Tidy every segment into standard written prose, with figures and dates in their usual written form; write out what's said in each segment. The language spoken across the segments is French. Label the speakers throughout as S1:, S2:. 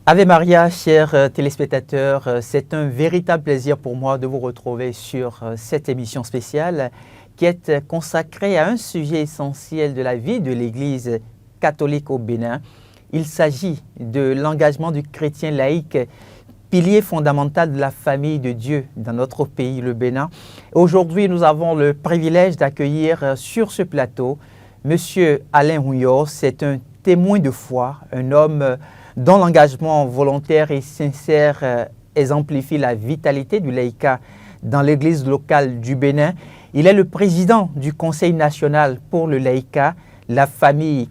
S1: Ave Maria, chers téléspectateurs, c'est un véritable plaisir pour moi de vous retrouver sur cette émission spéciale qui est consacrée à un sujet essentiel de la vie de l'Église catholique au Bénin. Il s'agit de l'engagement du chrétien laïque, pilier fondamental de la famille de Dieu dans notre pays, le Bénin. Aujourd'hui, nous avons le privilège d'accueillir sur ce plateau M. Alain Rouillot. C'est un témoin de foi, un homme dont l'engagement volontaire et sincère exemplifie la vitalité du laïcat dans l'église locale du Bénin. Il est le président du Conseil national pour le laïcat, la famille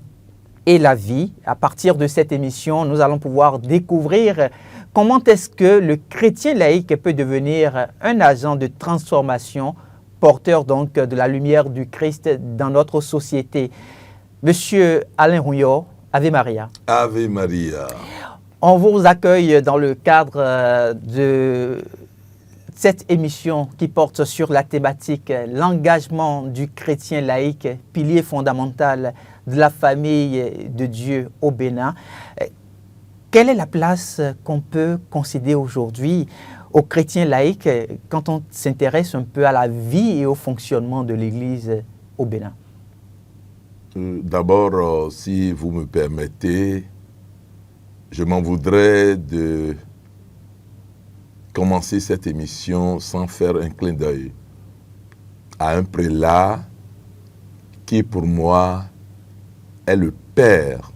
S1: et la vie. À partir de cette émission, nous allons pouvoir découvrir comment est-ce que le chrétien laïque peut devenir un agent de transformation, porteur donc de la lumière du Christ dans notre société. Monsieur Alain Rouillot, Ave Maria.
S2: Ave Maria.
S1: On vous accueille dans le cadre de cette émission qui porte sur la thématique l'engagement du chrétien laïque, pilier fondamental de la famille de Dieu au Bénin. Quelle est la place qu'on peut concéder aujourd'hui aux chrétiens laïcs quand on s'intéresse un peu à la vie et au fonctionnement de l'Église au Bénin?
S2: D'abord, si vous me permettez, je m'en voudrais de commencer cette émission sans faire un clin d'œil à un prélat qui, pour moi, est le père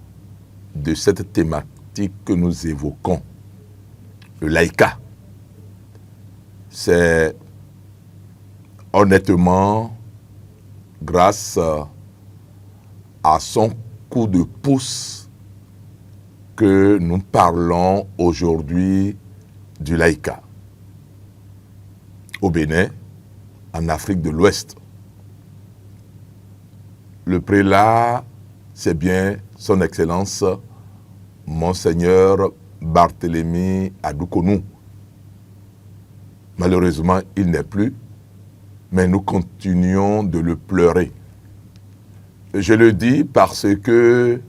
S2: de cette thématique que nous évoquons, le laïcat. C'est honnêtement grâce à son coup de pouce que nous parlons aujourd'hui du laïcat. Au Bénin, en Afrique de l'Ouest. Le prélat, c'est bien son Excellence, Monseigneur Barthélemy Adoukonou. Malheureusement, il n'est plus, mais nous continuons de le pleurer. Je le dis parce que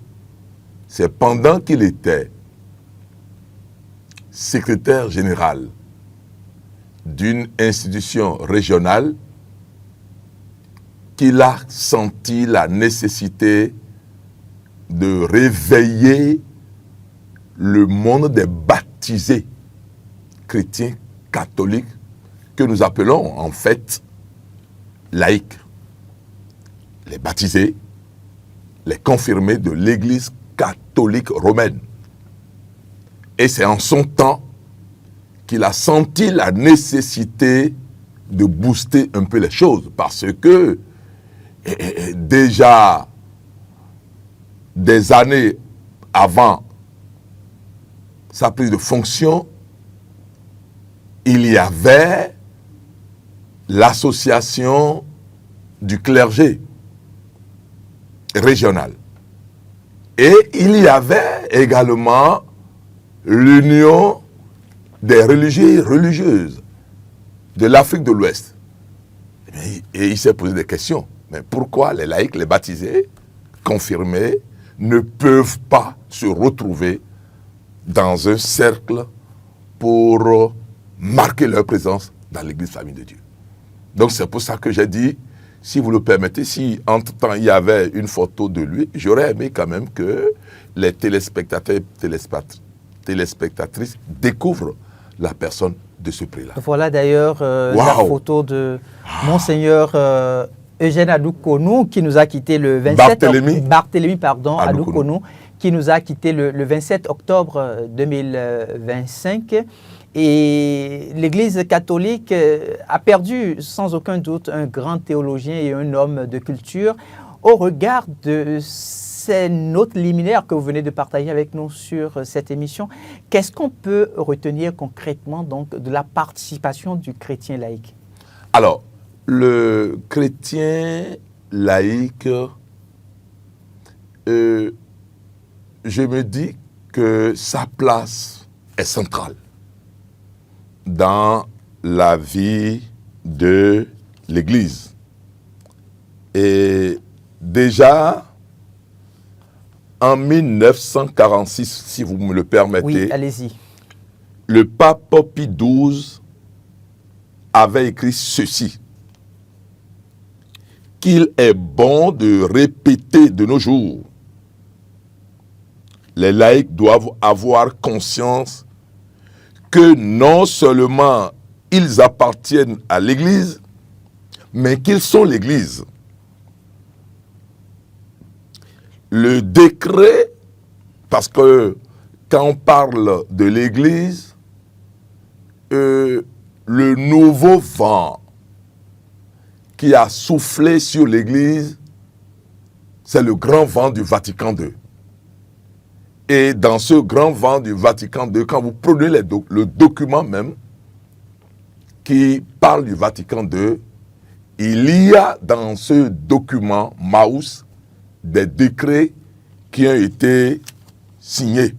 S2: c'est pendant qu'il était secrétaire général d'une institution régionale qu'il a senti la nécessité de réveiller le monde des baptisés chrétiens catholiques que nous appelons en fait laïcs. Les baptisés, les confirmés de l'Église catholique romaine. Et c'est en son temps qu'il a senti la nécessité de booster un peu les choses, parce que déjà des années avant sa prise de fonction, il y avait l'association du clergé régional. Et il y avait également l'union des religieux et religieuses de l'Afrique de l'Ouest. Et il s'est posé des questions. Mais pourquoi les laïcs, les baptisés, confirmés, ne peuvent pas se retrouver dans un cercle pour marquer leur présence dans l'Église famille de Dieu? Donc c'est pour ça que j'ai dit, si vous le permettez, si entre-temps il y avait une photo de lui, j'aurais aimé quand même que les téléspectateurs et téléspectatrices découvrent la personne de ce prélat.
S1: Voilà d'ailleurs la photo de Monseigneur Eugène Adoukonou qui nous a quitté le 27 Barthélemy Adoukonou qui nous a quitté le 27 octobre 2025. Et l'Église catholique a perdu sans aucun doute un grand théologien et un homme de culture. Au regard de ces notes liminaires que vous venez de partager avec nous sur cette émission, qu'est-ce qu'on peut retenir concrètement donc, de la participation du chrétien laïque?
S2: Alors, le chrétien laïque, je me dis que sa place est centrale dans la vie de l'Église. Et déjà, En 1946, si vous me le permettez,
S1: Oui, allez-y.
S2: le pape Pie XII avait écrit ceci, qu'il est bon de répéter de nos jours. Les laïcs doivent avoir conscience que non seulement ils appartiennent à l'Église, mais qu'ils sont l'Église. Le décret, parce que quand on parle de l'Église, le nouveau vent qui a soufflé sur l'Église, c'est le grand vent du Vatican II. Et dans ce grand vent du Vatican II, quand vous prenez le document même qui parle du Vatican II, il y a dans ce document Maus des décrets qui ont été signés.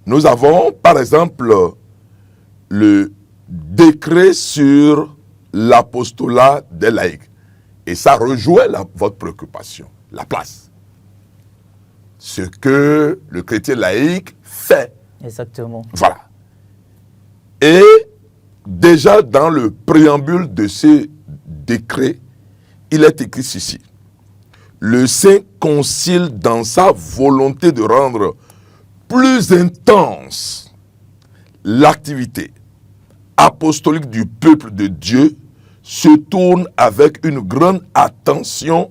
S2: Nous avons, par exemple, le décret sur l'apostolat des laïcs. Et ça rejoint votre préoccupation, la place. Ce que le chrétien laïque fait.
S1: Exactement.
S2: Voilà. Et déjà dans le préambule de ce décret, il est écrit ceci. Le Saint Concile, dans sa volonté de rendre plus intense l'activité apostolique du peuple de Dieu, se tourne avec une grande attention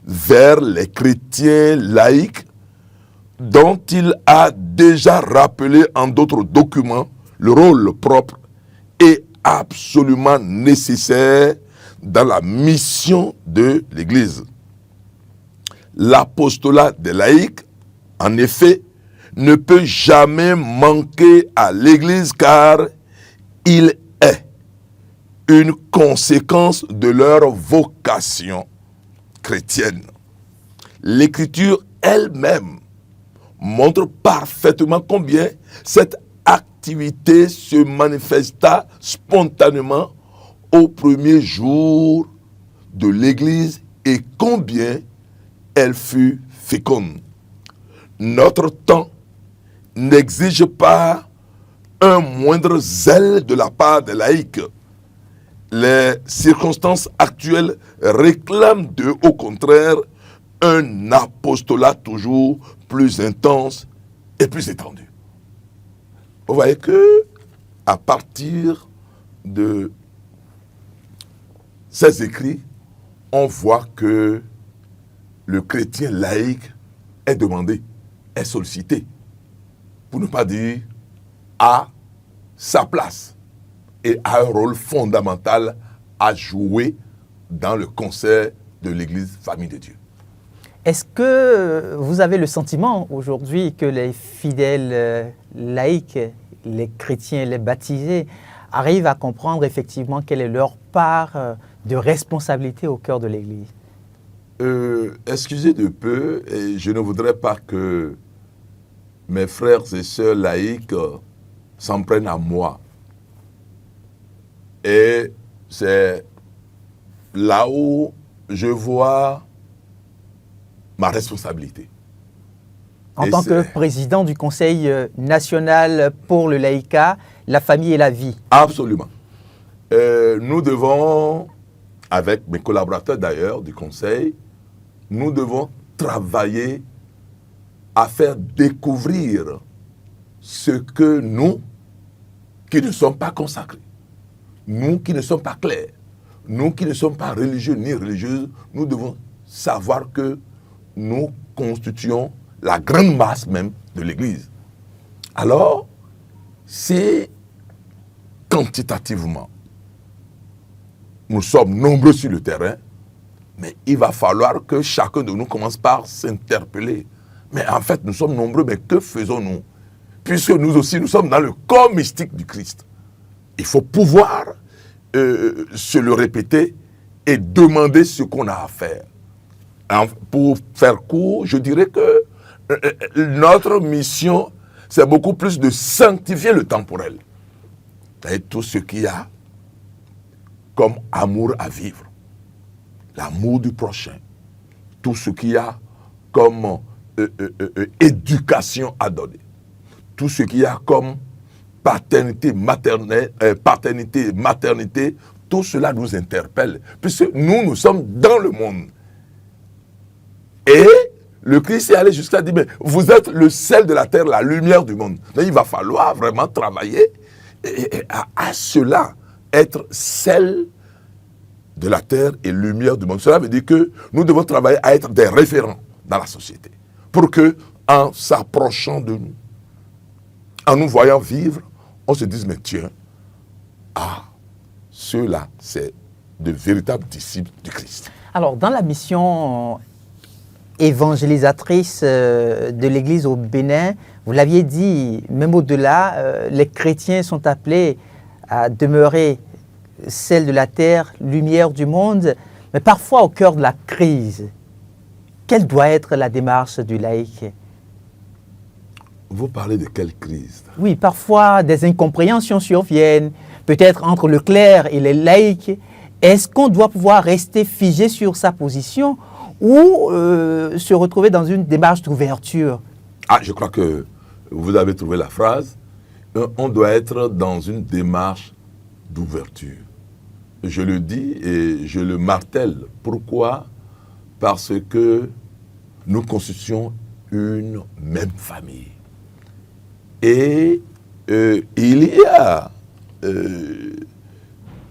S2: vers les chrétiens laïcs dont il a déjà rappelé en d'autres documents le rôle propre et absolument nécessaire dans la mission de l'Église. L'apostolat des laïcs, en effet, ne peut jamais manquer à l'Église car il est une conséquence de leur vocation chrétienne. L'Écriture elle-même montre parfaitement combien cette activité se manifesta spontanément au premier jour de l'Église et combien elle fut féconde. Notre temps n'exige pas un moindre zèle de la part des laïcs. Les circonstances actuelles réclament au contraire un apostolat toujours plus intense et plus étendu. Vous voyez que à partir de ces écrits, on voit que le chrétien laïque est demandé, est sollicité, pour ne pas dire à sa place et a un rôle fondamental à jouer dans le concert de l'Église Famille de Dieu.
S1: Est-ce que vous avez le sentiment aujourd'hui que les fidèles laïcs, les chrétiens, les baptisés, arrivent à comprendre effectivement quelle est leur part de responsabilité au cœur de l'Église?
S2: Excusez de peu, et je ne voudrais pas que mes frères et sœurs laïcs s'en prennent à moi. Et c'est là où je vois ma responsabilité.
S1: En tant que président du Conseil national pour le laïcat, la famille et la vie.
S2: Absolument. Nous devons, avec mes collaborateurs d'ailleurs du Conseil, nous devons travailler à faire découvrir ce que nous, qui ne sommes pas consacrés, nous qui ne sommes pas clairs, nous qui ne sommes pas religieux ni religieuses, nous devons savoir que nous constituons la grande masse même de l'Église. Alors, si quantitativement, nous sommes nombreux sur le terrain, mais il va falloir que chacun de nous commence par s'interpeller. Mais en fait, nous sommes nombreux, mais que faisons-nous? Puisque nous aussi, nous sommes dans le corps mystique du Christ. Il faut pouvoir se le répéter et demander ce qu'on a à faire. Pour faire court, je dirais que notre mission, c'est beaucoup plus de sanctifier le temporel. C'est tout ce qu'il y a comme amour à vivre. L'amour du prochain, tout ce qu'il y a comme éducation à donner, tout ce qu'il y a comme paternité, maternité, tout cela nous interpelle, puisque nous sommes dans le monde. Et le Christ est allé jusqu'à dire, mais vous êtes le sel de la terre, la lumière du monde. Mais il va falloir vraiment travailler à cela, être sel de la terre et lumière du monde. Cela veut dire que nous devons travailler à être des référents dans la société, pour que, en s'approchant de nous, en nous voyant vivre, on se dise, mais tiens, ceux-là, c'est de véritables disciples du Christ.
S1: Alors, dans la mission évangélisatrice de l'Église au Bénin, vous l'aviez dit, même au-delà, les chrétiens sont appelés à demeurer celle de la terre, lumière du monde, mais parfois au cœur de la crise. Quelle doit être la démarche du laïc?
S2: Vous parlez de quelle crise?
S1: Oui, parfois des incompréhensions surviennent, peut-être entre le clerc et les laïcs. Est-ce qu'on doit pouvoir rester figé sur sa position ou se retrouver dans une démarche d'ouverture?
S2: Je crois que vous avez trouvé la phrase. On doit être dans une démarche d'ouverture. Je le dis et je le martèle. Pourquoi? Parce que nous constituons une même famille. Et il y a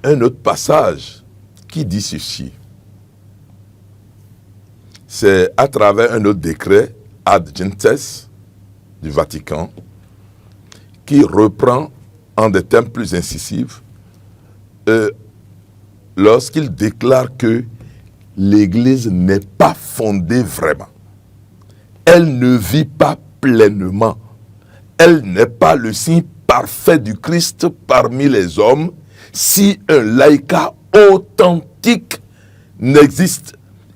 S2: un autre passage qui dit ceci. C'est à travers un autre décret, Ad Gentes, du Vatican, qui reprend en des termes plus incisifs lorsqu'il déclare que l'Église n'est pas fondée vraiment. Elle ne vit pas pleinement. Elle n'est pas le signe parfait du Christ parmi les hommes si un laïcat authentique n'existe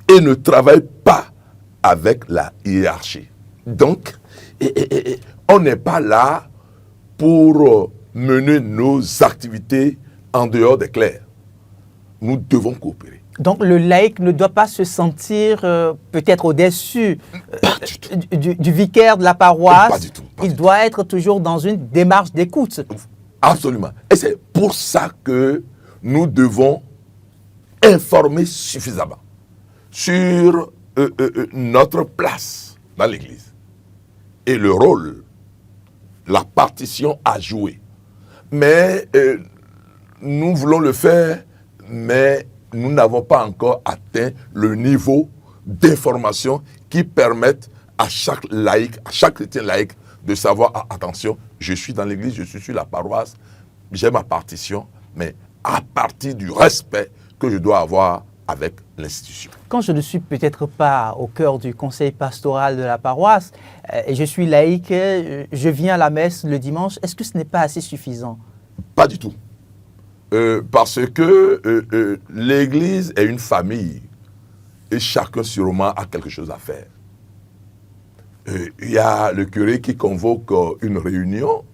S2: et ne travaille pas avec la hiérarchie. Donc, on n'est pas là pour mener nos activités en dehors des clercs. Nous devons coopérer.
S1: Donc le laïc ne doit pas se sentir peut-être au-dessus du vicaire de la paroisse.
S2: Pas du tout.
S1: Il doit être toujours dans une démarche d'écoute.
S2: Absolument. Et c'est pour ça que nous devons informer suffisamment sur notre place dans l'Église et le rôle, la partition à jouer. Mais nous voulons le faire, mais nous n'avons pas encore atteint le niveau d'information qui permette à chaque laïc, à chaque chrétien laïc de savoir, attention, je suis dans l'église, je suis sur la paroisse, j'ai ma partition, mais à partir du respect que je dois avoir avec l'institution.
S1: Quand je ne suis peut-être pas au cœur du conseil pastoral de la paroisse, et je suis laïc, je viens à la messe le dimanche, est-ce que ce n'est pas assez suffisant?
S2: Pas du tout. Parce que l'Église est une famille et chacun sûrement a quelque chose à faire. Il y a le curé qui convoque une réunion.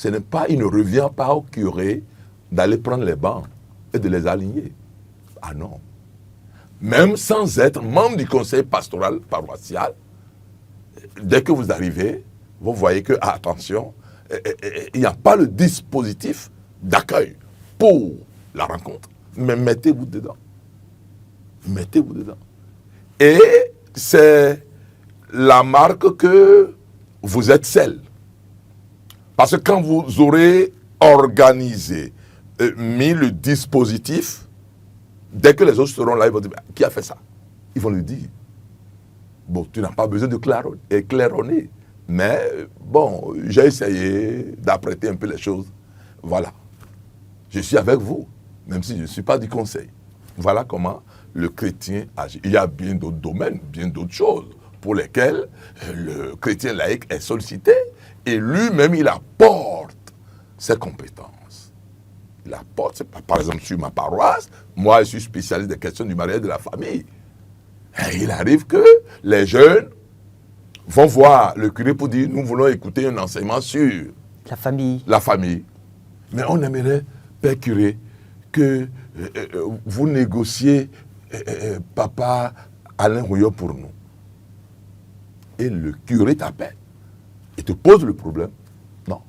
S2: Il ne revient pas au curé d'aller prendre les bancs et de les aligner. Ah non. Même sans être membre du conseil pastoral paroissial, dès que vous arrivez, vous voyez que, attention, il n'y a pas le dispositif d'accueil pour la rencontre. Mais mettez-vous dedans. Mettez-vous dedans. Et c'est la marque que vous êtes seul. Parce que quand vous aurez organisé, mis le dispositif, dès que les autres seront là, ils vont dire, qui a fait ça? Ils vont lui dire, bon, tu n'as pas besoin de claironner. Mais bon, j'ai essayé d'apprêter un peu les choses. Voilà. Je suis avec vous, même si je ne suis pas du conseil. Voilà comment le chrétien agit. Il y a bien d'autres domaines, bien d'autres choses pour lesquelles le chrétien laïque est sollicité et lui-même, il apporte ses compétences. Il apporte, par exemple, sur ma paroisse, moi, je suis spécialiste des questions du mariage et de la famille. Et il arrive que les jeunes vont voir le curé pour dire, nous voulons écouter un enseignement sur
S1: la famille.
S2: La famille. Mais on aimerait, Père curé, que vous négociez, papa, Alain Rouillot pour nous. Et le curé t'appelle et te pose le problème. Non.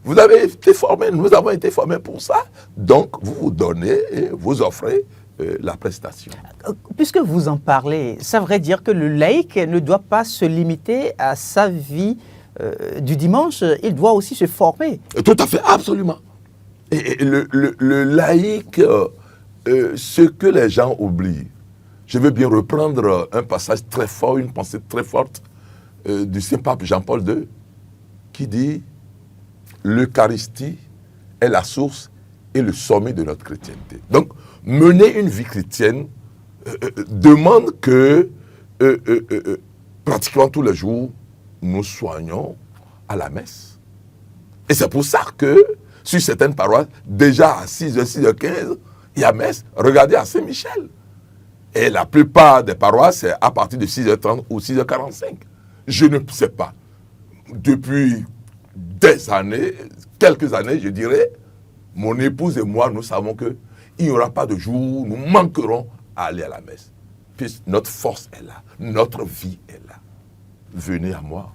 S2: Vous avez été formés, nous avons été formés pour ça. Donc, vous vous donnez et vous offrez la prestation.
S1: Puisque vous en parlez, ça veut dire que le laïc ne doit pas se limiter à sa vie du dimanche, il doit aussi se former.
S2: Tout à fait, absolument. Et le laïc, ce que les gens oublient, je veux bien reprendre un passage très fort, une pensée très forte du Saint-Pape Jean-Paul II, qui dit « L'Eucharistie est la source et le sommet de notre chrétienté ». Donc, mener une vie chrétienne demande que pratiquement tous les jours, nous soignons à la messe. Et c'est pour ça que, sur certaines paroisses, déjà à 6h, 6h15, il y a messe. Regardez à Saint-Michel. Et la plupart des paroisses, c'est à partir de 6h30 ou 6h45. Je ne sais pas. Depuis des années, quelques années, je dirais, mon épouse et moi, nous savons qu'il n'y aura pas de jour où nous manquerons à aller à la messe. Puisque notre force est là, notre vie est là. Venez à moi.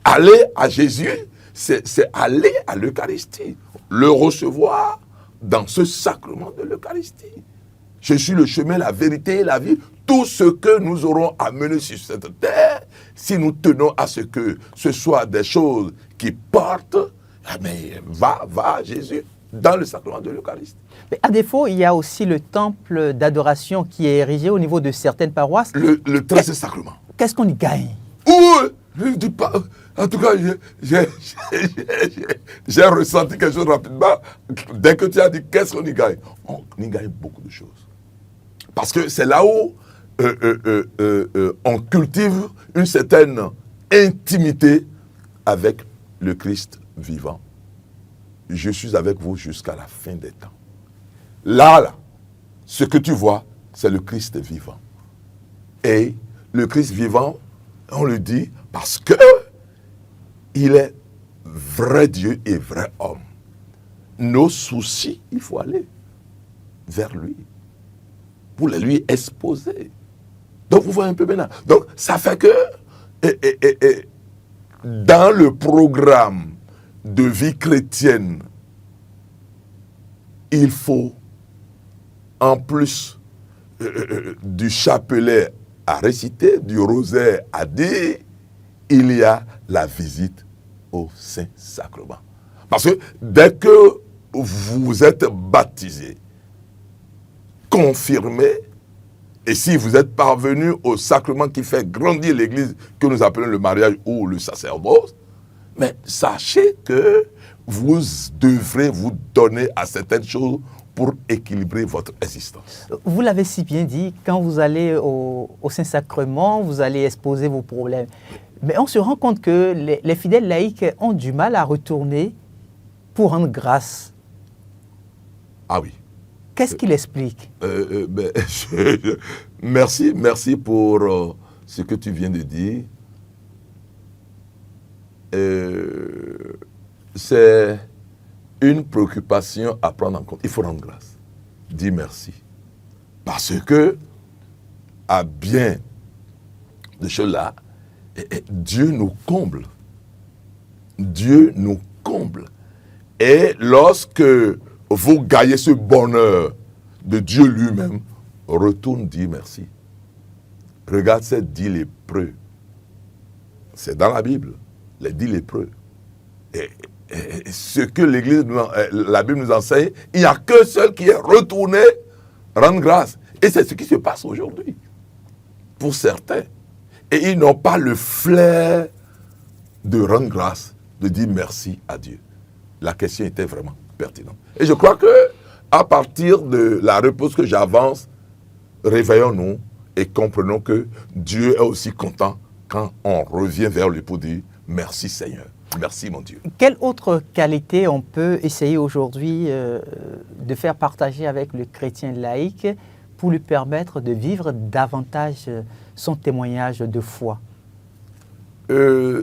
S2: Aller à Jésus, c'est aller à l'Eucharistie. Le recevoir dans ce sacrement de l'Eucharistie. Je suis le chemin, la vérité et la vie. Tout ce que nous aurons à mener sur cette terre, si nous tenons à ce que ce soit des choses qui portent, mais va à Jésus dans le sacrement de l'Eucharistie.
S1: Mais à défaut, il y a aussi le temple d'adoration qui est érigé au niveau de certaines paroisses.
S2: Le très saint sacrement.
S1: Qu'est-ce qu'on y gagne?
S2: Je ne dis pas. En tout cas, j'ai ressenti quelque chose rapidement. Dès que tu as dit qu'est-ce qu'on y gagne, on y gagne beaucoup de choses. Parce que c'est là où on cultive une certaine intimité avec le Christ vivant. Je suis avec vous jusqu'à la fin des temps. Là, ce que tu vois, c'est le Christ vivant. Et le Christ vivant, on le dit parce que il est vrai Dieu et vrai homme. Nos soucis, il faut aller vers lui pour les lui exposer. Donc, vous voyez un peu maintenant. Donc, ça fait que dans le programme de vie chrétienne, il faut, en plus du chapelet à réciter, du rosaire à dire, il y a la visite au Saint-Sacrement. Parce que dès que vous êtes baptisé, confirmé, et si vous êtes parvenu au sacrement qui fait grandir l'Église, que nous appelons le mariage ou le sacerdoce, mais sachez que vous devrez vous donner à certaines choses pour équilibrer votre existence.
S1: Vous l'avez si bien dit, quand vous allez au Saint-Sacrement, vous allez exposer vos problèmes. Mais on se rend compte que les fidèles laïcs ont du mal à retourner pour rendre grâce.
S2: Ah oui.
S1: Qu'est-ce qu'il explique?
S2: Merci pour ce que tu viens de dire. C'est une préoccupation à prendre en compte. Il faut rendre grâce. Dis merci. Parce que, à bien de choses-là, Dieu nous comble. Dieu nous comble. Et lorsque vous gagnez ce bonheur de Dieu lui-même, retourne dire merci. Regarde ces 10 lépreux. C'est dans la Bible, les 10 lépreux. Et ce que la Bible nous enseigne, il n'y a qu'un seul qui est retourné rendre grâce. Et c'est ce qui se passe aujourd'hui. Pour certains. Et ils n'ont pas le flair de rendre grâce, de dire merci à Dieu. La question était vraiment pertinente. Et je crois que à partir de la réponse que j'avance, réveillons-nous et comprenons que Dieu est aussi content quand on revient vers lui pour dire merci Seigneur, merci mon Dieu.
S1: Quelle autre qualité on peut essayer aujourd'hui de faire partager avec le chrétien laïque pour lui permettre de vivre davantage son témoignage de foi?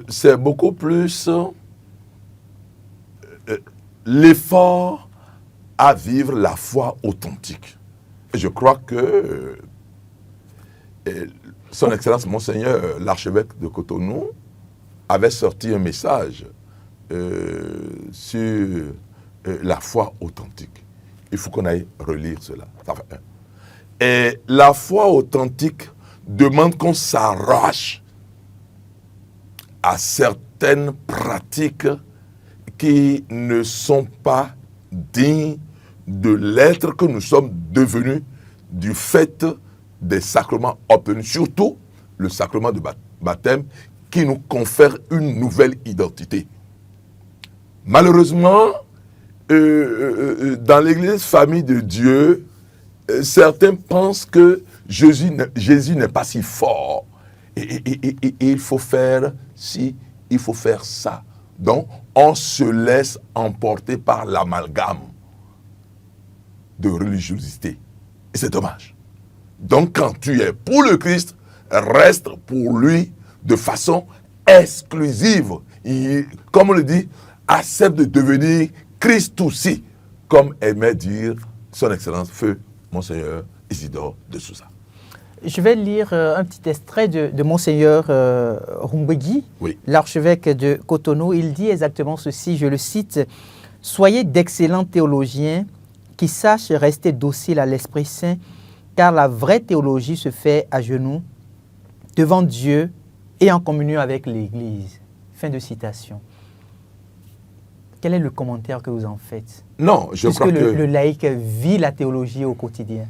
S2: C'est beaucoup plus l'effort à vivre la foi authentique. Et je crois que Son Excellence Monseigneur, l'archevêque de Cotonou, avait sorti un message sur la foi authentique. Il faut qu'on aille relire cela. Ça fait un. Et la foi authentique demande qu'on s'arrache à certaines pratiques qui ne sont pas dignes de l'être que nous sommes devenus du fait des sacrements obtenus, surtout le sacrement de baptême qui nous confère une nouvelle identité. Malheureusement, dans l'église famille de Dieu, certains pensent que Jésus n'est pas si fort. Et il faut faire ci, il faut faire ça. Donc, on se laisse emporter par l'amalgame de religiosité. Et c'est dommage. Donc, quand tu es pour le Christ, reste pour lui de façon exclusive. Comme on le dit, accepte de devenir Christ aussi, comme aimait dire son Excellence Feu Monseigneur Isidore de Souza.
S1: Je vais lire un petit extrait de Monseigneur Rumbwegi,
S2: oui,
S1: l'archevêque de Cotonou. Il dit exactement ceci, je le cite, « Soyez d'excellents théologiens qui sachent rester dociles à l'Esprit Saint, car la vraie théologie se fait à genoux, devant Dieu et en communion avec l'Église. » Fin de citation. Quel est le commentaire que vous en faites?
S2: Non, je crois que
S1: le laïc vit la théologie au quotidien.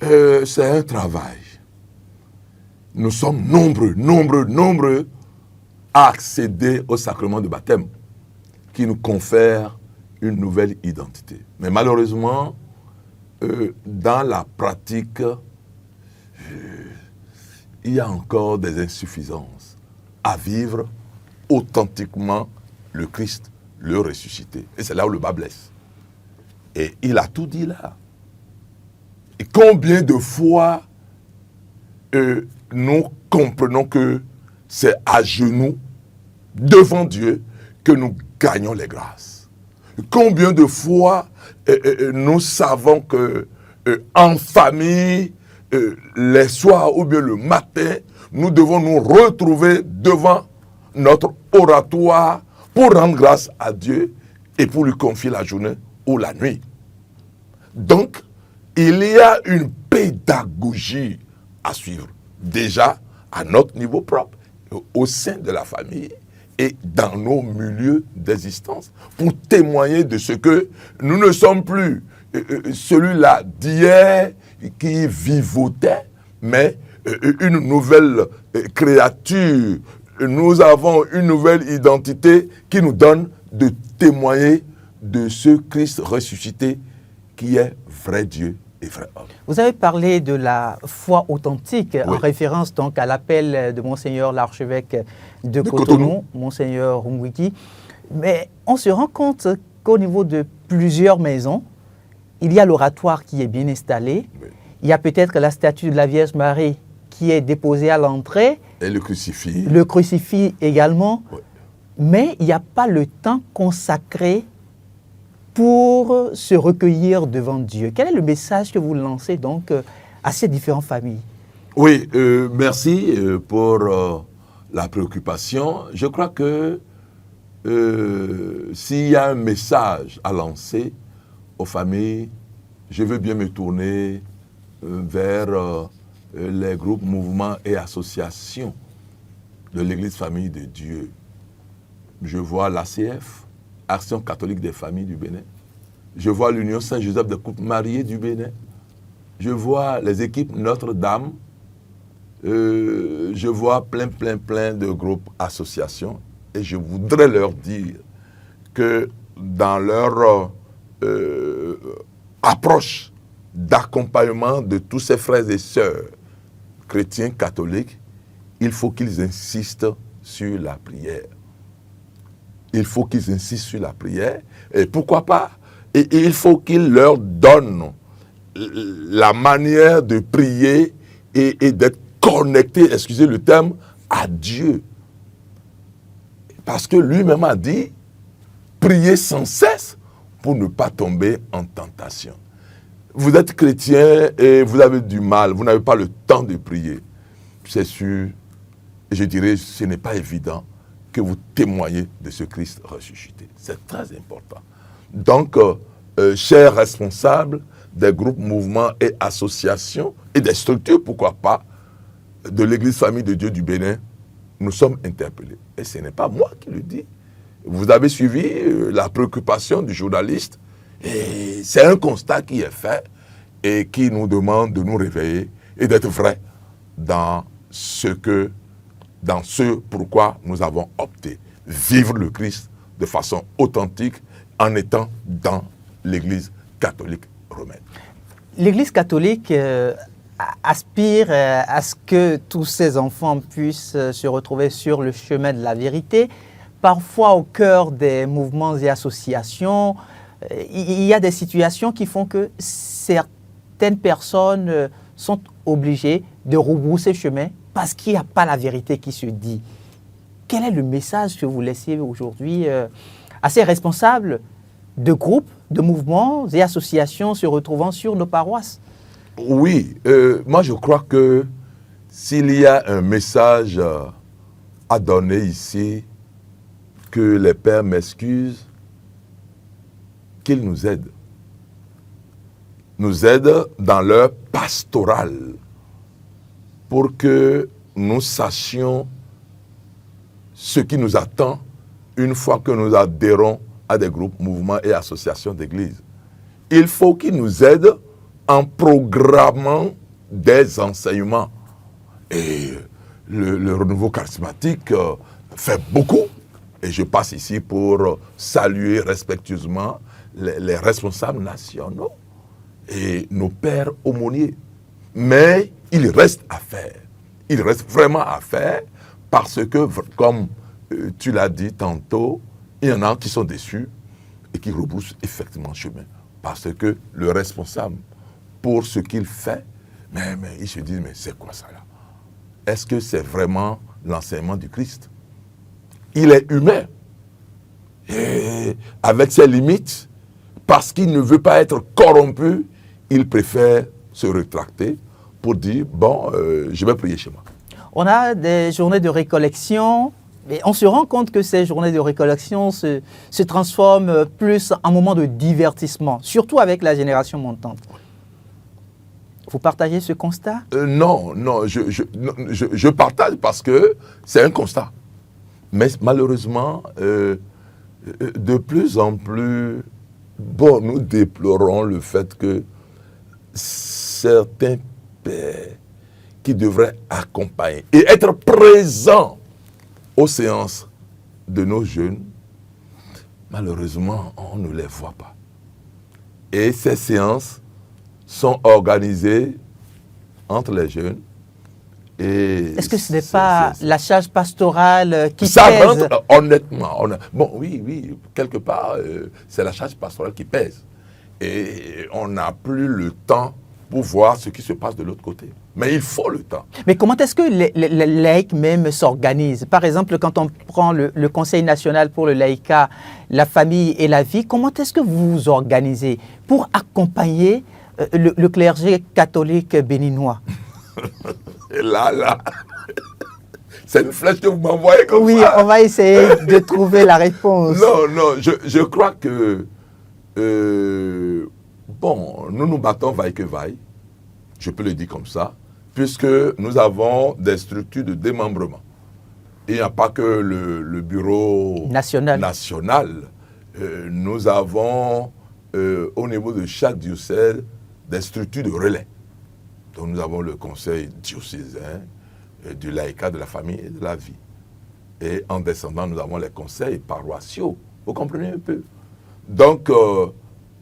S2: C'est un travail. Nous sommes nombreux à accéder au sacrement de baptême qui nous confère une nouvelle identité. Mais malheureusement, dans la pratique, il y a encore des insuffisances à vivre authentiquement le Christ, le ressuscité. Et c'est là où le bas blesse. Et il a tout dit là. Et combien de fois nous comprenons que c'est à genoux, devant Dieu, que nous gagnons les grâces. Combien de fois nous savons que en famille, les soirs ou bien le matin, nous devons nous retrouver devant notre oratoire pour rendre grâce à Dieu et pour lui confier la journée ou la nuit. Donc, il y a une pédagogie à suivre, déjà à notre niveau propre, au sein de la famille et dans nos milieux d'existence, pour témoigner de ce que nous ne sommes plus celui-là d'hier qui vivotait, mais une nouvelle créature. Nous avons une nouvelle identité qui nous donne de témoigner de ce Christ ressuscité qui est vrai Dieu et vrai homme.
S1: Vous avez parlé de la foi authentique,
S2: oui,
S1: en référence donc à l'appel de Monseigneur l'archevêque de Cotonou, Monseigneur Rumbwegi. Mais on se rend compte qu'au niveau de plusieurs maisons, il y a l'oratoire qui est bien installé. Oui. Il y a peut-être la statue de la Vierge Marie qui est déposée à l'entrée.
S2: Et le crucifix.
S1: Le crucifix également. Oui. Mais il n'y a pas le temps consacré pour se recueillir devant Dieu. Quel est le message que vous lancez donc à ces différentes familles?
S2: Oui, merci pour la préoccupation. Je crois que s'il y a un message à lancer aux familles, je veux bien me tourner vers les groupes, mouvements et associations de l'Église Famille de Dieu. Je vois l'ACF, Action catholique des familles du Bénin. Je vois l'Union Saint-Joseph des couples mariés du Bénin. Je vois les équipes Notre-Dame. Je vois plein de groupes, associations. Et je voudrais leur dire que dans leur approche d'accompagnement de tous ces frères et sœurs chrétiens, catholiques, il faut qu'ils insistent sur la prière. Il faut qu'ils insistent sur la prière. Et pourquoi pas? Et il faut qu'ils leur donnent la manière de prier et d'être connectés, excusez le terme, à Dieu. Parce que lui-même a dit, priez sans cesse pour ne pas tomber en tentation. Vous êtes chrétien et vous avez du mal, vous n'avez pas le temps de prier. c'est sûr, et je dirais, ce n'est pas évident que vous témoignez de ce Christ ressuscité. C'est très important. Donc, chers responsables des groupes, mouvements et associations, et des structures, pourquoi pas, de l'Église Famille de Dieu du Bénin, nous sommes interpellés. Et ce n'est pas moi qui le dis. Vous avez suivi la préoccupation du journaliste, et c'est un constat qui est fait et qui nous demande de nous réveiller et d'être vrais dans ce pourquoi nous avons opté. Vivre le Christ de façon authentique en étant dans l'Église catholique romaine.
S1: L'Église catholique aspire à ce que tous ces enfants puissent se retrouver sur le chemin de la vérité. Parfois, au cœur des mouvements et associations, il y a des situations qui font que certaines personnes sont obligées de rebrousser chemin parce qu'il n'y a pas la vérité qui se dit. Quel est le message que vous laissez aujourd'hui à ces responsables de groupes, de mouvements et associations se retrouvant sur nos paroisses?
S2: Oui, moi je crois que s'il y a un message à donner ici, que les pères m'excusent, qu'ils nous aident. Nous aident dans leur pastoral pour que nous sachions ce qui nous attend une fois que nous adhérons à des groupes, mouvements et associations d'église. Il faut qu'ils nous aident en programmant des enseignements. Et le renouveau charismatique fait beaucoup. Et je passe ici pour saluer respectueusement les responsables nationaux et nos pères aumôniers. Mais il reste à faire. Il reste vraiment à faire parce que, comme tu l'as dit tantôt, il y en a qui sont déçus et qui rebroussent effectivement chemin. Parce que le responsable, pour ce qu'il fait, mais il se dit, mais c'est quoi ça là? Est-ce que c'est vraiment l'enseignement du Christ? Il est humain, et avec ses limites, parce qu'il ne veut pas être corrompu, il préfère se rétracter pour dire, bon, je vais prier chez moi.
S1: On a des journées de récollection, mais on se rend compte que ces journées de récollection se transforment plus en moments de divertissement, surtout avec la génération montante. Vous partagez ce constat?
S2: Non, je partage parce que c'est un constat. Mais malheureusement, de plus en plus, nous déplorons le fait que certains pères qui devraient accompagner et être présents aux séances de nos jeunes, malheureusement, on ne les voit pas. Et ces séances sont organisées entre les jeunes.
S1: Est-ce que ce n'est pas la charge pastorale qui
S2: ça
S1: pèse?
S2: Rentre, honnêtement. Bon, oui, quelque part, c'est la charge pastorale qui pèse. Et on n'a plus le temps pour voir ce qui se passe de l'autre côté. Mais il faut le temps.
S1: Mais comment est-ce que les laïcs même s'organisent? Par exemple, quand on prend le Conseil national pour le laïcat, la famille et la vie, comment est-ce que vous vous organisez pour accompagner le clergé catholique béninois?
S2: Là, c'est une flèche que vous m'envoyez comme ça.
S1: Oui, on va essayer de trouver la réponse.
S2: Non, je crois que, nous nous battons vaille que vaille, je peux le dire comme ça, puisque nous avons des structures de démembrement. Il n'y a pas que le bureau national. Nous avons, au niveau de chaque diocèse, des structures de relais. Donc nous avons le conseil diocésain du laïcat, de la famille et de la vie. Et en descendant, nous avons les conseils paroissiaux. Vous comprenez un peu? Donc,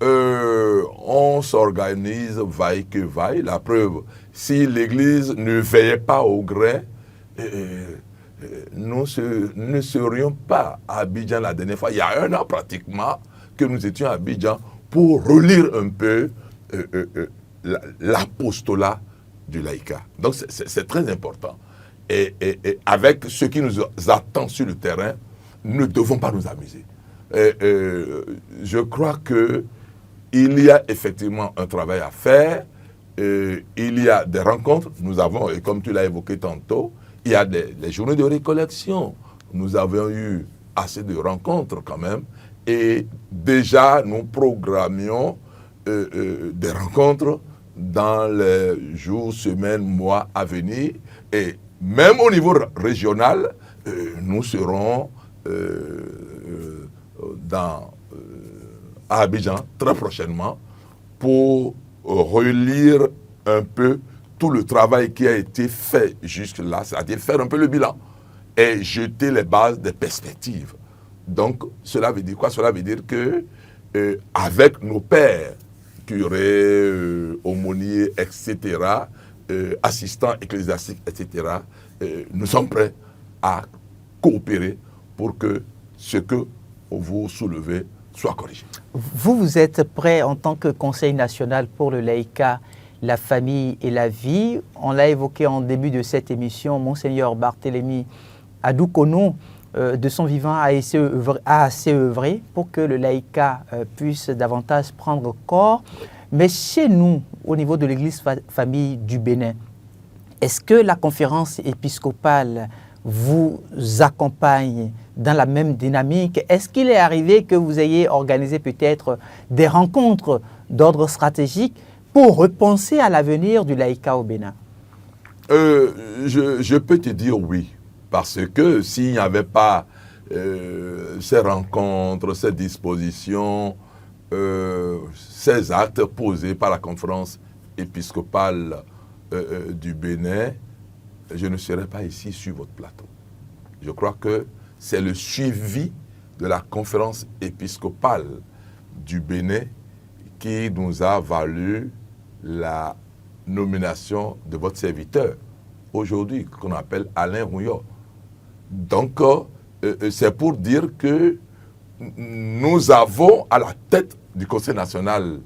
S2: on s'organise vaille que vaille. La preuve, si l'Église ne veillait pas au gré, nous ne serions pas à Abidjan la dernière fois. Il y a 1 an pratiquement que nous étions à Abidjan pour relire un peu l'apostolat du laïcat. Donc c'est très important. Et avec ce qui nous attend sur le terrain, nous ne devons pas nous amuser. Je crois qu'il y a effectivement un travail à faire il y a des rencontres, nous avons, et comme tu l'as évoqué tantôt, il y a les journées de récollection. Nous avons eu assez de rencontres quand même, et déjà nous programmions des rencontres dans les jours, semaines, mois à venir, et même au niveau régional, nous serons à Abidjan très prochainement pour relire un peu tout le travail qui a été fait jusque-là, c'est-à-dire faire un peu le bilan et jeter les bases des perspectives. Donc, cela veut dire quoi? Cela veut dire que avec nos pères, curés, aumôniers, etc., assistants ecclésiastiques, etc., nous sommes prêts à coopérer pour que ce que vous soulevez soit corrigé.
S1: Vous êtes prêt en tant que Conseil national pour le laïcat, la famille et la vie. On l'a évoqué en début de cette émission, Monseigneur Barthélemy Adoukono, de son vivant, a assez œuvré pour que le laïcat puisse davantage prendre corps. Mais chez nous, au niveau de l'Église famille du Bénin, est-ce que la conférence épiscopale vous accompagne dans la même dynamique? Est-ce qu'il est arrivé que vous ayez organisé peut-être des rencontres d'ordre stratégique pour repenser à l'avenir du laïcat au Bénin?
S2: Je peux te dire oui, parce que s'il n'y avait pas ces rencontres, ces dispositions, ces actes posés par la conférence épiscopale du Bénin, je ne serais pas ici sur votre plateau. Je crois que c'est le suivi de la conférence épiscopale du Bénin qui nous a valu la nomination de votre serviteur aujourd'hui, qu'on appelle Alain Rouillot. Donc, c'est pour dire que nous avons à la tête du Conseil national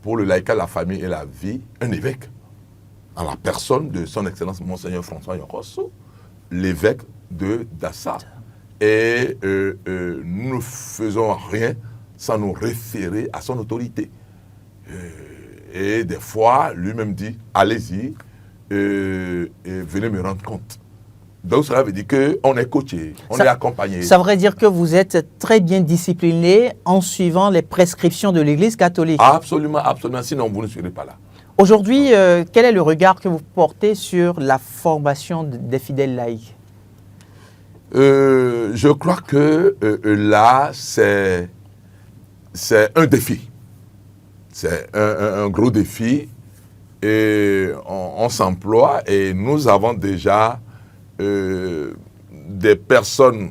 S2: pour le laïcat, la famille et la vie, un évêque, en la personne de son Excellence Monseigneur François Yorosso, l'évêque de Dassa. Et nous ne faisons rien sans nous référer à son autorité. Et des fois, lui-même dit, allez-y, et venez me rendre compte. Donc cela veut dire qu'on est coaché, on est accompagné.
S1: Ça voudrait dire que vous êtes très bien discipliné en suivant les prescriptions de l'Église catholique.
S2: Absolument, absolument, sinon vous ne serez pas là.
S1: Aujourd'hui, quel est le regard que vous portez sur la formation des fidèles laïcs?
S2: Je crois que là, c'est un défi. C'est un gros défi. Et on s'emploie et nous avons déjà des personnes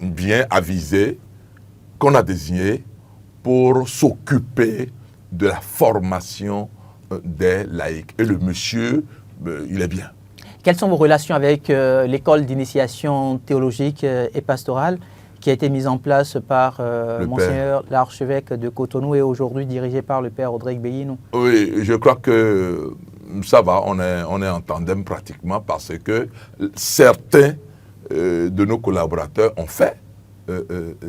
S2: bien avisées qu'on a désignées pour s'occuper de la formation des laïcs. Et le monsieur, il est bien.
S1: Quelles sont vos relations avec l'école d'initiation théologique et pastorale qui a été mise en place par Monseigneur l'archevêque de Cotonou et aujourd'hui dirigée par le père Audrey Beyinou?
S2: Oui, je crois que ça va, on est en tandem pratiquement parce que certains de nos collaborateurs ont fait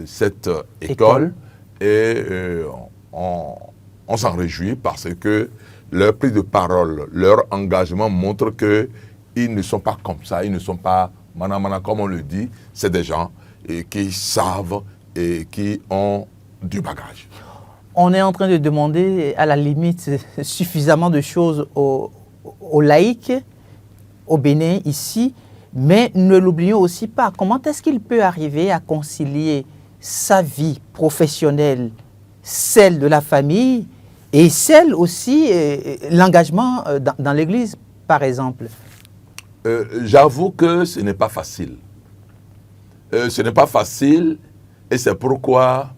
S2: cette école. Et on s'en réjouit parce que leur prise de parole, leur engagement montre qu'ils ne sont pas comme ça, ils ne sont pas manamana comme on le dit, c'est des gens qui savent et qui ont du bagage.
S1: On est en train de demander à la limite suffisamment de choses aux laïcs, au Bénin ici, mais ne l'oublions aussi pas. Comment est-ce qu'il peut arriver à concilier sa vie professionnelle, celle de la famille et celle aussi, l'engagement dans l'Église, par exemple?
S2: J'avoue que ce n'est pas facile. Ce n'est pas facile et c'est pourquoi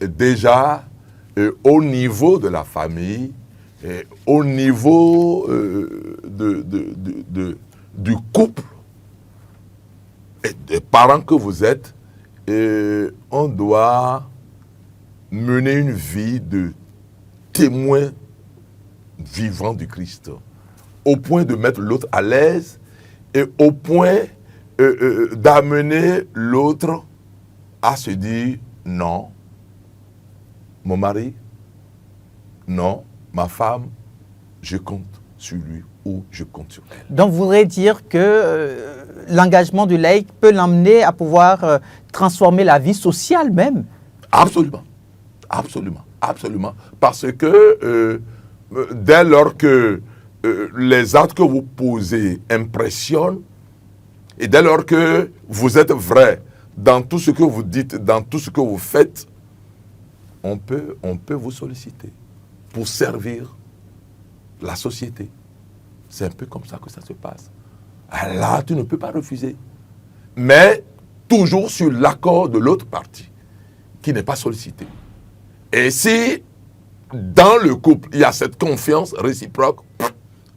S2: déjà au niveau de la famille, au niveau du couple et des parents que vous êtes, on doit mener une vie de témoin vivant du Christ, au point de mettre l'autre à l'aise et au point d'amener l'autre à se dire non, mon mari, non, ma femme, je compte sur lui ou je compte sur elle.
S1: Donc, vous voudrez dire que l'engagement du laïc peut l'emmener à pouvoir transformer la vie sociale même?
S2: Absolument. Absolument. Absolument. Parce que dès lors que les actes que vous posez impressionnent, et dès lors que vous êtes vrai dans tout ce que vous dites, dans tout ce que vous faites, on peut vous solliciter pour servir la société. C'est un peu comme ça que ça se passe. Alors là, tu ne peux pas refuser. Mais toujours sur l'accord de l'autre partie, qui n'est pas sollicité. Et si dans le couple, il y a cette confiance réciproque,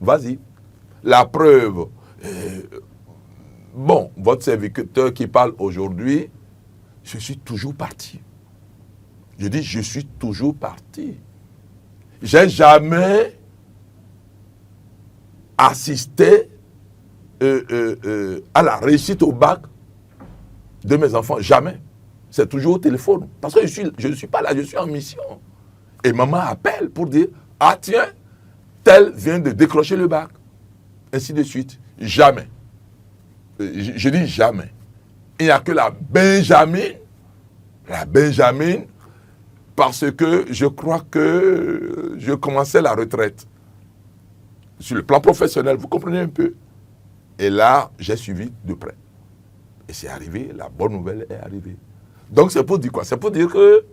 S2: vas-y. La preuve, bon, votre serviteur qui parle aujourd'hui, je suis toujours parti. Je dis, je suis toujours parti. J'ai jamais assisté à la réussite au bac de mes enfants. Jamais. C'est toujours au téléphone. Parce que je ne suis pas là, je suis en mission. Et maman appelle pour dire, ah tiens, tel vient de décrocher le bac. Ainsi de suite. Jamais. Je dis jamais. Il n'y a que la Benjamine, parce que je crois que je commençais la retraite. Sur le plan professionnel, vous comprenez un peu. Et là, j'ai suivi de près. Et c'est arrivé, la bonne nouvelle est arrivée. Donc c'est pour dire quoi? C'est pour dire que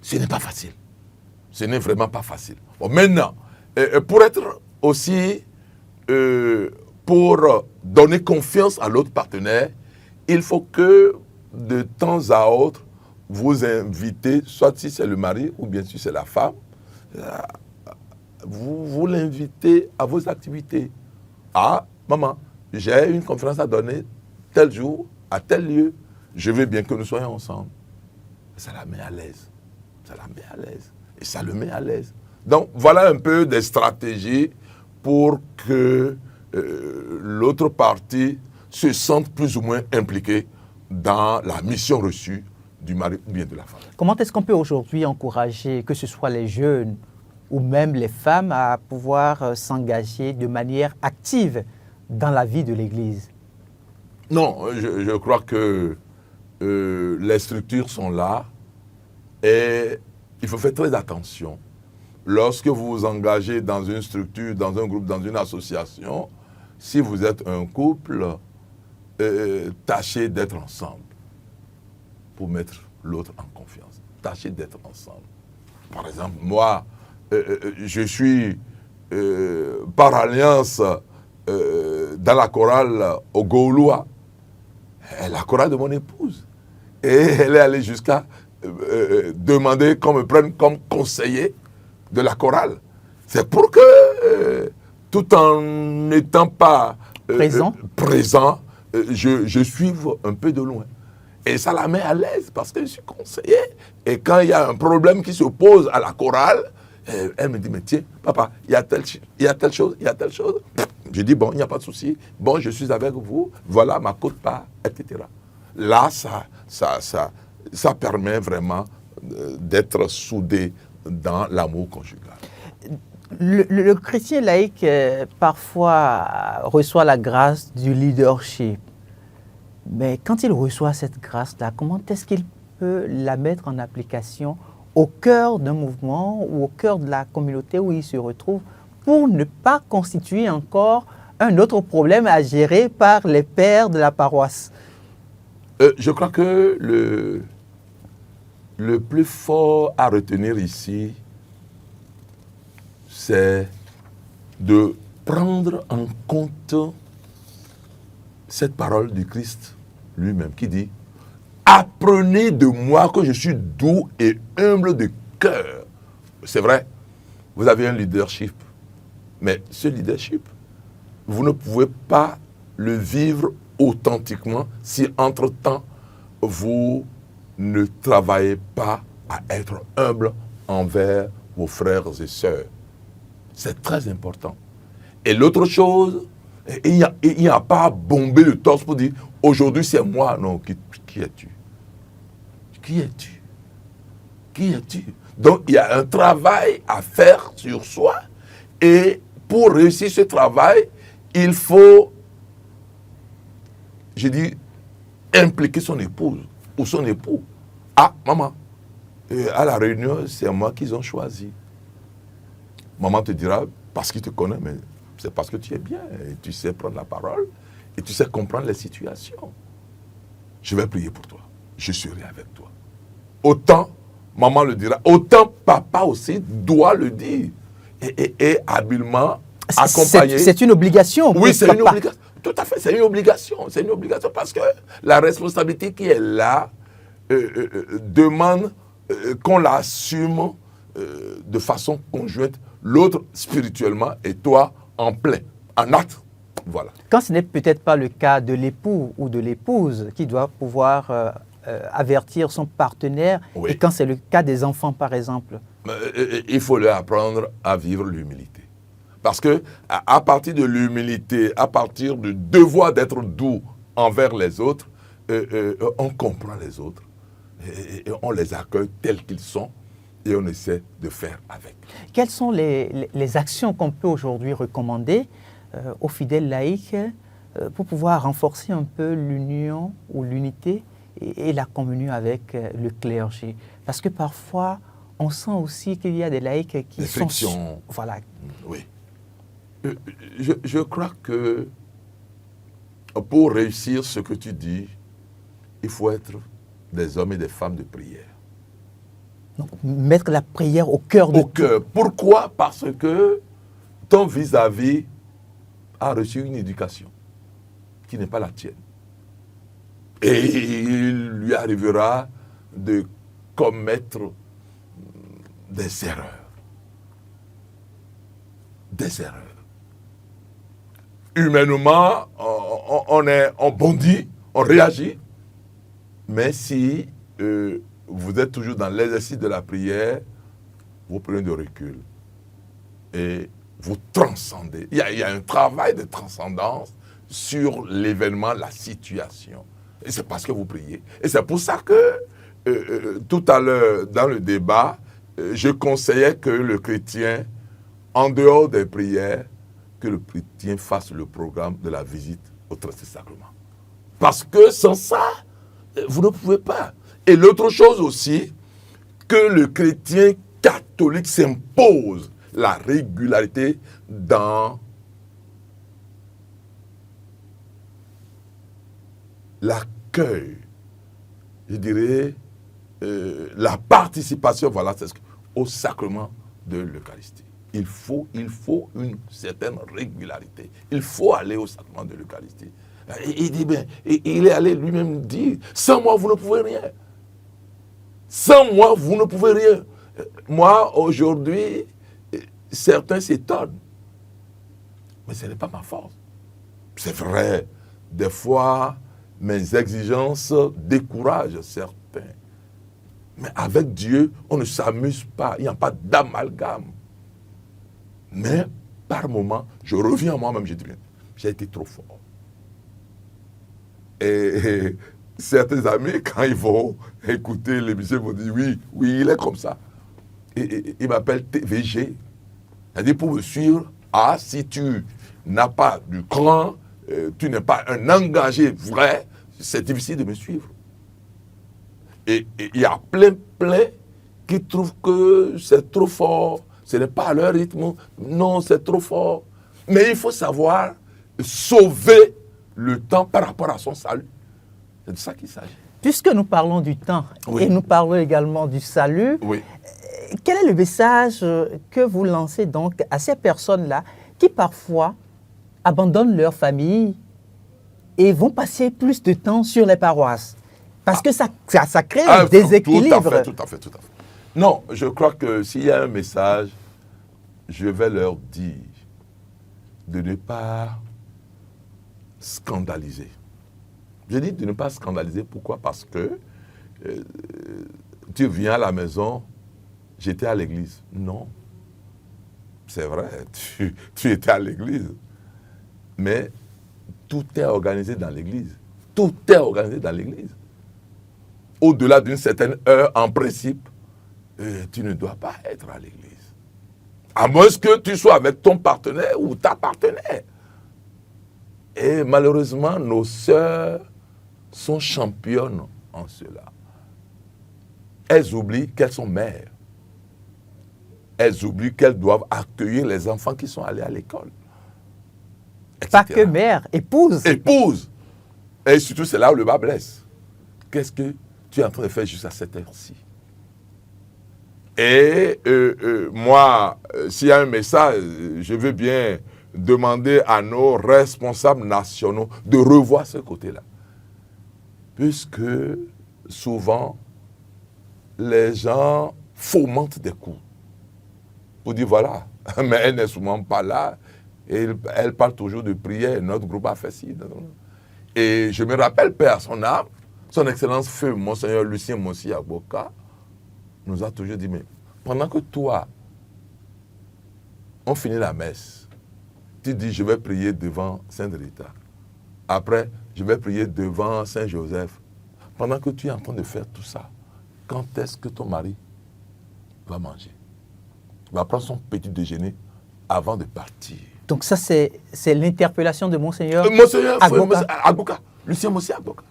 S2: ce n'est pas facile. Ce n'est vraiment pas facile. Bon, maintenant, pour être aussi, pour donner confiance à l'autre partenaire, il faut que de temps à autre, vous invitez, soit si c'est le mari ou bien si c'est la femme, vous l'invitez à vos activités. Ah, maman, j'ai une conférence à donner tel jour, à tel lieu. Je veux bien que nous soyons ensemble. Ça la met à l'aise. Ça la met à l'aise. Et ça le met à l'aise. Donc, voilà un peu des stratégies pour que l'autre partie se sente plus ou moins impliquée dans la mission reçue du mari ou bien de la femme.
S1: Comment est-ce qu'on peut aujourd'hui encourager, que ce soit les jeunes ou même les femmes, à pouvoir s'engager de manière active dans la vie de l'Église?
S2: Non, je crois que les structures sont là et il faut faire très attention. Lorsque vous vous engagez dans une structure, dans un groupe, dans une association, si vous êtes un couple, tâchez d'être ensemble pour mettre l'autre en confiance. Tâchez d'être ensemble. Par exemple, moi, je suis par alliance dans la chorale au Gaulois, la chorale de mon épouse. Et elle est allée jusqu'à demander qu'on me prenne comme conseiller de la chorale. C'est pour que, tout en n'étant pas présent, je suive un peu de loin. Et ça la met à l'aise parce que je suis conseiller. Et quand il y a un problème qui se pose à la chorale, elle me dit, mais tiens, papa, il y a telle chose. Je dis, bon, il n'y a pas de souci. Bon, je suis avec vous. Voilà ma quote-part, etc. Là, ça permet vraiment d'être soudé dans l'amour conjugal.
S1: Le chrétien laïque, parfois, reçoit la grâce du leadership. Mais quand il reçoit cette grâce-là, comment est-ce qu'il peut la mettre en application au cœur d'un mouvement ou au cœur de la communauté où il se retrouve pour ne pas constituer encore un autre problème à gérer par les pères de la paroisse?
S2: Je crois que le plus fort à retenir ici, c'est de prendre en compte cette parole du Christ lui-même qui dit « Apprenez de moi que je suis doux et humble de cœur. » C'est vrai, vous avez un leadership, mais ce leadership, vous ne pouvez pas le vivre authentiquement si entre-temps, vous ne travaillez pas à être humble envers vos frères et sœurs. C'est très important. Et l'autre chose, il n'y a pas à bomber le torse pour dire « Aujourd'hui, c'est moi. » Non, qui es-tu? Qui es-tu? Qui es-tu? Donc, il y a un travail à faire sur soi et pour réussir ce travail, il faut, je dis, impliquer son épouse ou son époux. Ah, maman, à la réunion, c'est moi qu'ils ont choisi. Maman te dira, parce qu'il te connaît, mais c'est parce que tu es bien, et tu sais prendre la parole, et tu sais comprendre les situations. Je vais prier pour toi. Je serai avec toi. Autant, maman le dira, autant papa aussi doit le dire. Et habilement accompagner.
S1: C'est une obligation.
S2: Oui, c'est une obligation. Tout à fait, c'est une obligation. C'est une obligation parce que la responsabilité qui est là demande qu'on l'assume de façon conjointe, l'autre spirituellement et toi en plein, en acte. Voilà.
S1: Quand ce n'est peut-être pas le cas de l'époux ou de l'épouse qui doit pouvoir avertir son partenaire,
S2: Oui.
S1: et quand c'est le cas des enfants, par exemple.
S2: Il faut leur apprendre à vivre l'humilité. Parce que à partir de l'humilité, à partir du devoir d'être doux envers les autres, on comprend les autres et on les accueille tels qu'ils sont et on essaie de faire avec.
S1: Quelles sont les actions qu'on peut aujourd'hui recommander aux fidèles laïcs pour pouvoir renforcer un peu l'union ou l'unité et la communion avec le clergé? Parce que parfois, on sent aussi qu'il y a des laïcs qui sont...
S2: Frictions.
S1: Voilà.
S2: Oui. Je crois que pour réussir ce que tu dis, il faut être des hommes et des femmes de prière.
S1: Donc, mettre la prière au cœur de
S2: Au cœur. Pourquoi? Parce que ton vis-à-vis a reçu une éducation qui n'est pas la tienne. Et il lui arrivera de commettre des erreurs. Des erreurs. Humainement, on bondit, on réagit. Mais si vous êtes toujours dans l'exercice de la prière, vous prenez de recul et vous transcendez. Il y a un travail de transcendance sur l'événement, la situation. Et c'est parce que vous priez. Et c'est pour ça que tout à l'heure, dans le débat, je conseillais que le chrétien, en dehors des prières, que le chrétien fasse le programme de la visite au Très-Sacrement. Parce que sans ça, vous ne pouvez pas. Et l'autre chose aussi, que le chrétien catholique s'impose la régularité dans l'accueil, je dirais, la participation, voilà, c'est au sacrement de l'Eucharistie. Il faut une certaine régularité. Il faut aller au sacrement de l'Eucharistie. Il dit bien, il est allé lui-même dire, sans moi vous ne pouvez rien. Sans moi vous ne pouvez rien. Moi aujourd'hui, certains s'étonnent. Mais ce n'est pas ma force. C'est vrai, des fois, mes exigences découragent certains. Mais avec Dieu, on ne s'amuse pas. Il n'y a pas d'amalgame. Mais par moment, je reviens à moi-même, je dis, j'ai été trop fort. Et certains amis, quand ils vont écouter l'émission, ils vont dire, oui, il est comme ça. Et il m'appelle TVG. C'est-à-dire pour me suivre, si tu n'as pas du cran, tu n'es pas un engagé vrai, c'est difficile de me suivre. Et il y a plein qui trouvent que c'est trop fort. Ce n'est pas à leur rythme. Non, c'est trop fort. Mais il faut savoir sauver le temps par rapport à son salut. C'est de ça qu'il s'agit.
S1: Puisque nous parlons du temps
S2: Oui.
S1: et nous parlons également du salut,
S2: Oui.
S1: Quel est le message que vous lancez donc à ces personnes-là qui parfois abandonnent leur famille et vont passer plus de temps sur les paroisses? Parce que ça crée un déséquilibre.
S2: Tout à fait. Non, je crois que s'il y a un message, je vais leur dire de ne pas scandaliser. Je dis de ne pas scandaliser, pourquoi? Parce que tu viens à la maison, j'étais à l'église. Non, c'est vrai, tu étais à l'église. Mais tout est organisé dans l'église. Tout est organisé dans l'église. Au-delà d'une certaine heure, en principe, tu ne dois pas être à l'église. À moins que tu sois avec ton partenaire ou ta partenaire. Et malheureusement, nos sœurs sont championnes en cela. Elles oublient qu'elles sont mères. Elles oublient qu'elles doivent accueillir les enfants qui sont allés à l'école.
S1: Pas que mère, épouse.
S2: Épouse. Et surtout, c'est là où le bas blesse. Qu'est-ce que tu es en train de faire jusqu'à cette heure-ci? Et moi, s'il y a un message, je veux bien demander à nos responsables nationaux de revoir ce côté-là. Puisque souvent, les gens fomentent des coups. Pour dire voilà, mais elle n'est souvent pas là. Et elle parle toujours de prière. Notre groupe a fait ci. Et je me rappelle, Père à son âme, son Excellence Feu, Monseigneur Lucien Mossi Agboka, nous a toujours dit, mais pendant que toi, on finit la messe, tu dis, je vais prier devant Sainte Rita. Après, je vais prier devant Saint Joseph. Pendant que tu es en train de faire tout ça, quand est-ce que ton mari va manger? Il va prendre son petit déjeuner avant de partir.
S1: Donc ça, c'est l'interpellation de Monseigneur
S2: Agboka, Lucien Mossi Agboka.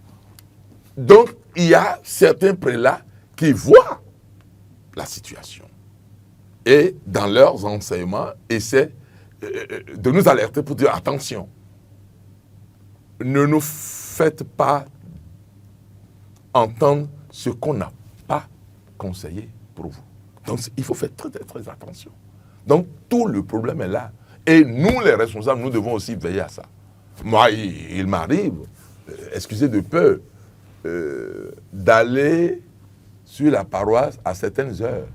S2: Donc, il y a certains prélats qui voient la situation et, dans leurs enseignements, essaient de nous alerter pour dire attention, ne nous faites pas entendre ce qu'on n'a pas conseillé pour vous. Donc, il faut faire très, très, très attention. Donc, tout le problème est là. Et nous, les responsables, nous devons aussi veiller à ça. Moi, il m'arrive, excusez de peu, d'aller sur la paroisse à certaines heures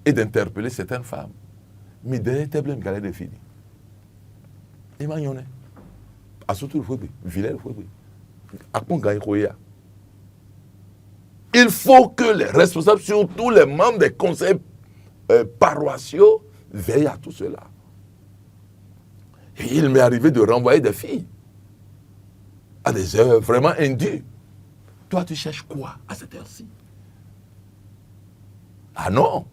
S2: et d'interpeller certaines femmes. Mais derrière tes blêmes, galère de fini. Et moi, il y en a. À surtout le fouet, vilain le fouet. À quoi gagne. Il faut que les responsables, surtout les membres des conseils paroissiaux, veillent à tout cela. Et il m'est arrivé de renvoyer des filles à des heures vraiment indues. Toi, tu cherches quoi à cette heure-ci? Ah non.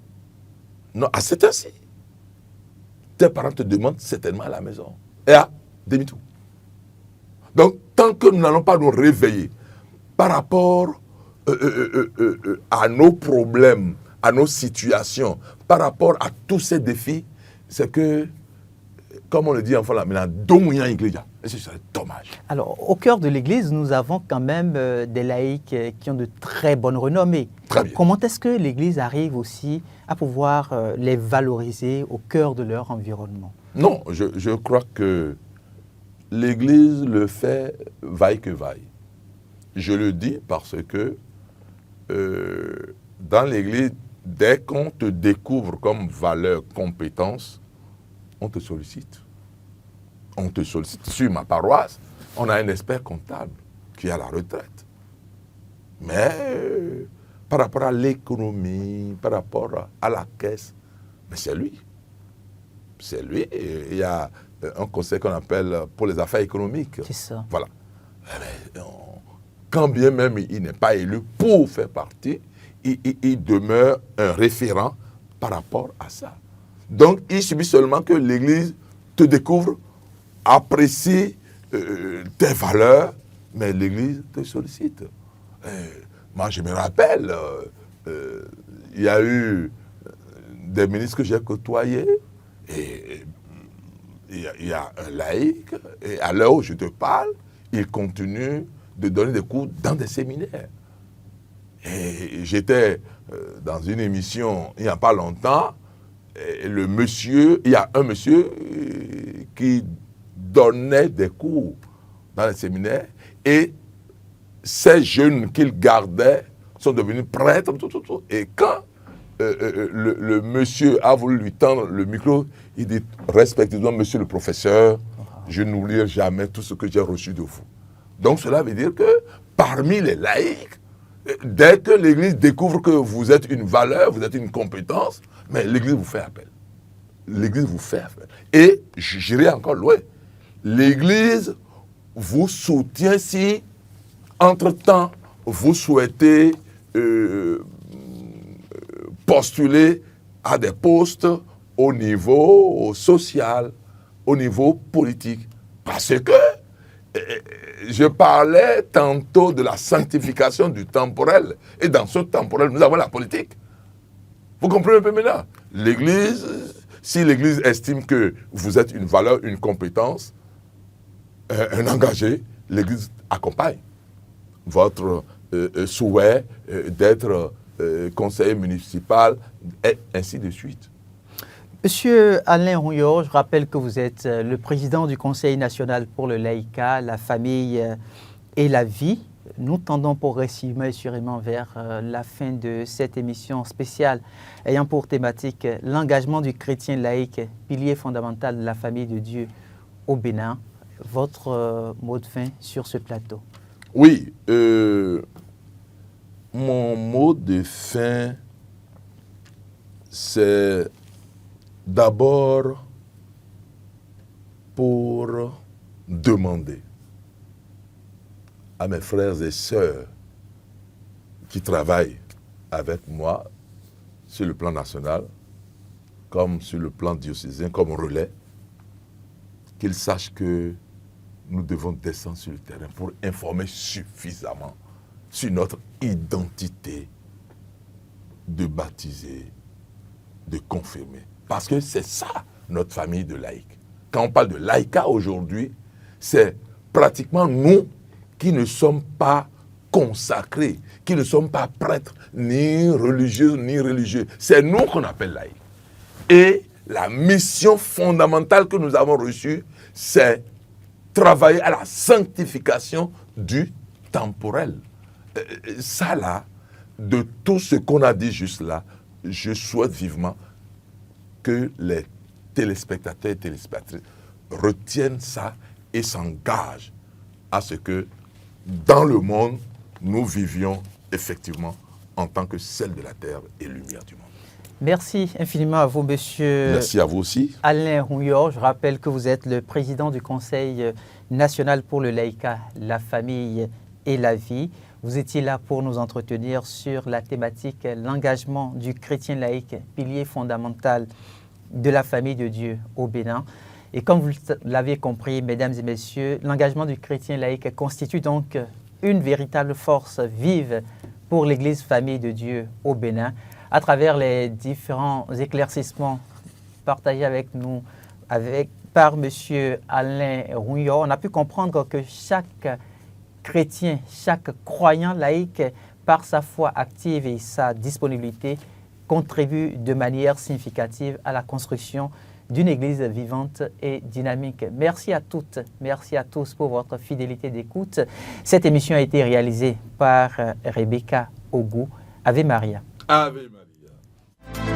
S2: Non, à cette heure-ci. Tes parents te demandent certainement à la maison. Et à demi-tour. Donc, tant que nous n'allons pas nous réveiller par rapport à nos problèmes, à nos situations, par rapport à tous ces défis, c'est que, comme on le dit en français, et c'est dommage.
S1: Alors, au cœur de l'Église, nous avons quand même des laïcs qui ont de très bonnes renommées.
S2: Très bien.
S1: Comment est-ce que l'Église arrive aussi à pouvoir les valoriser au cœur de leur environnement?
S2: Non, je crois que l'Église le fait vaille que vaille. Je le dis parce que dans l'Église, dès qu'on te découvre comme valeur, compétence, on te sollicite. On te sollicite. Sur ma paroisse, on a un expert comptable qui est à la retraite. Mais par rapport à l'économie, par rapport à la caisse, mais c'est lui. C'est lui. Il y a un conseil qu'on appelle pour les affaires économiques.
S1: C'est ça.
S2: Voilà. Quand bien même il n'est pas élu pour faire partie, il demeure un référent par rapport à ça. Donc, il suffit seulement que l'Église te découvre, apprécie tes valeurs, mais l'Église te sollicite. Moi, je me rappelle, il y a eu des ministres que j'ai côtoyés, et il y a un laïc, et à l'heure où je te parle, il continue de donner des cours dans des séminaires. Et j'étais dans une émission il n'y a pas longtemps, et il y a un monsieur qui donnait des cours dans les séminaires, et ces jeunes qu'il gardait sont devenus prêtres, et quand le monsieur a voulu lui tendre le micro, il dit respectueusement, monsieur le professeur, je n'oublierai jamais tout ce que j'ai reçu de vous. Donc cela veut dire que parmi les laïcs, dès que l'Église découvre que vous êtes une valeur, vous êtes une compétence, mais l'Église vous fait appel. L'Église vous fait appel. Et j'irai encore loin. L'Église vous soutient si, entre-temps, vous souhaitez postuler à des postes au niveau social, au niveau politique. Parce que je parlais tantôt de la sanctification du temporel. Et dans ce temporel, nous avons la politique. Vous comprenez un peu maintenant? L'Église, si l'Église estime que vous êtes une valeur, une compétence, un engagé, l'Église accompagne votre souhait d'être conseiller municipal, et ainsi de suite.
S1: Monsieur Alain Rouillard, je rappelle que vous êtes le président du Conseil national pour le laïcat, la famille et la vie. Nous tendons progressivement et sûrement vers la fin de cette émission spéciale ayant pour thématique l'engagement du chrétien laïque, pilier fondamental de la famille de Dieu au Bénin. Votre mot de fin sur ce plateau.
S2: Oui, mon mot de fin, c'est d'abord pour demander à mes frères et sœurs qui travaillent avec moi sur le plan national, comme sur le plan diocésain, comme relais, qu'ils sachent que nous devons descendre sur le terrain pour informer suffisamment sur notre identité de baptisé, de confirmé. Parce que c'est ça, notre famille de laïcs. Quand on parle de laïcat aujourd'hui, c'est pratiquement nous qui ne sommes pas consacrés, qui ne sommes pas prêtres, ni religieux, ni religieux. C'est nous qu'on appelle laïcs. Et la mission fondamentale que nous avons reçue, c'est travailler à la sanctification du temporel. Ça là, de tout ce qu'on a dit juste là, je souhaite vivement que les téléspectateurs et téléspectatrices retiennent ça et s'engagent à ce que dans le monde, nous vivions effectivement en tant que sel de la terre et lumière du monde.
S1: Merci infiniment à vous, monsieur.
S2: Merci à vous aussi.
S1: Alain Rouillard, je rappelle que vous êtes le président du Conseil national pour le laïcat, la famille et la vie. Vous étiez là pour nous entretenir sur la thématique l'engagement du chrétien laïque, pilier fondamental de la famille de Dieu au Bénin. Et comme vous l'avez compris, mesdames et messieurs, l'engagement du chrétien laïque constitue donc une véritable force vive pour l'Église famille de Dieu au Bénin. À travers les différents éclaircissements partagés avec nous par M. Alain Rouillard, on a pu comprendre que chaque chrétien, chaque croyant laïque, par sa foi active et sa disponibilité, contribue de manière significative à la construction d'une Église vivante et dynamique. Merci à toutes, merci à tous pour votre fidélité d'écoute. Cette émission a été réalisée par Rebecca Ogou. Ave Maria.
S2: Ave Maria.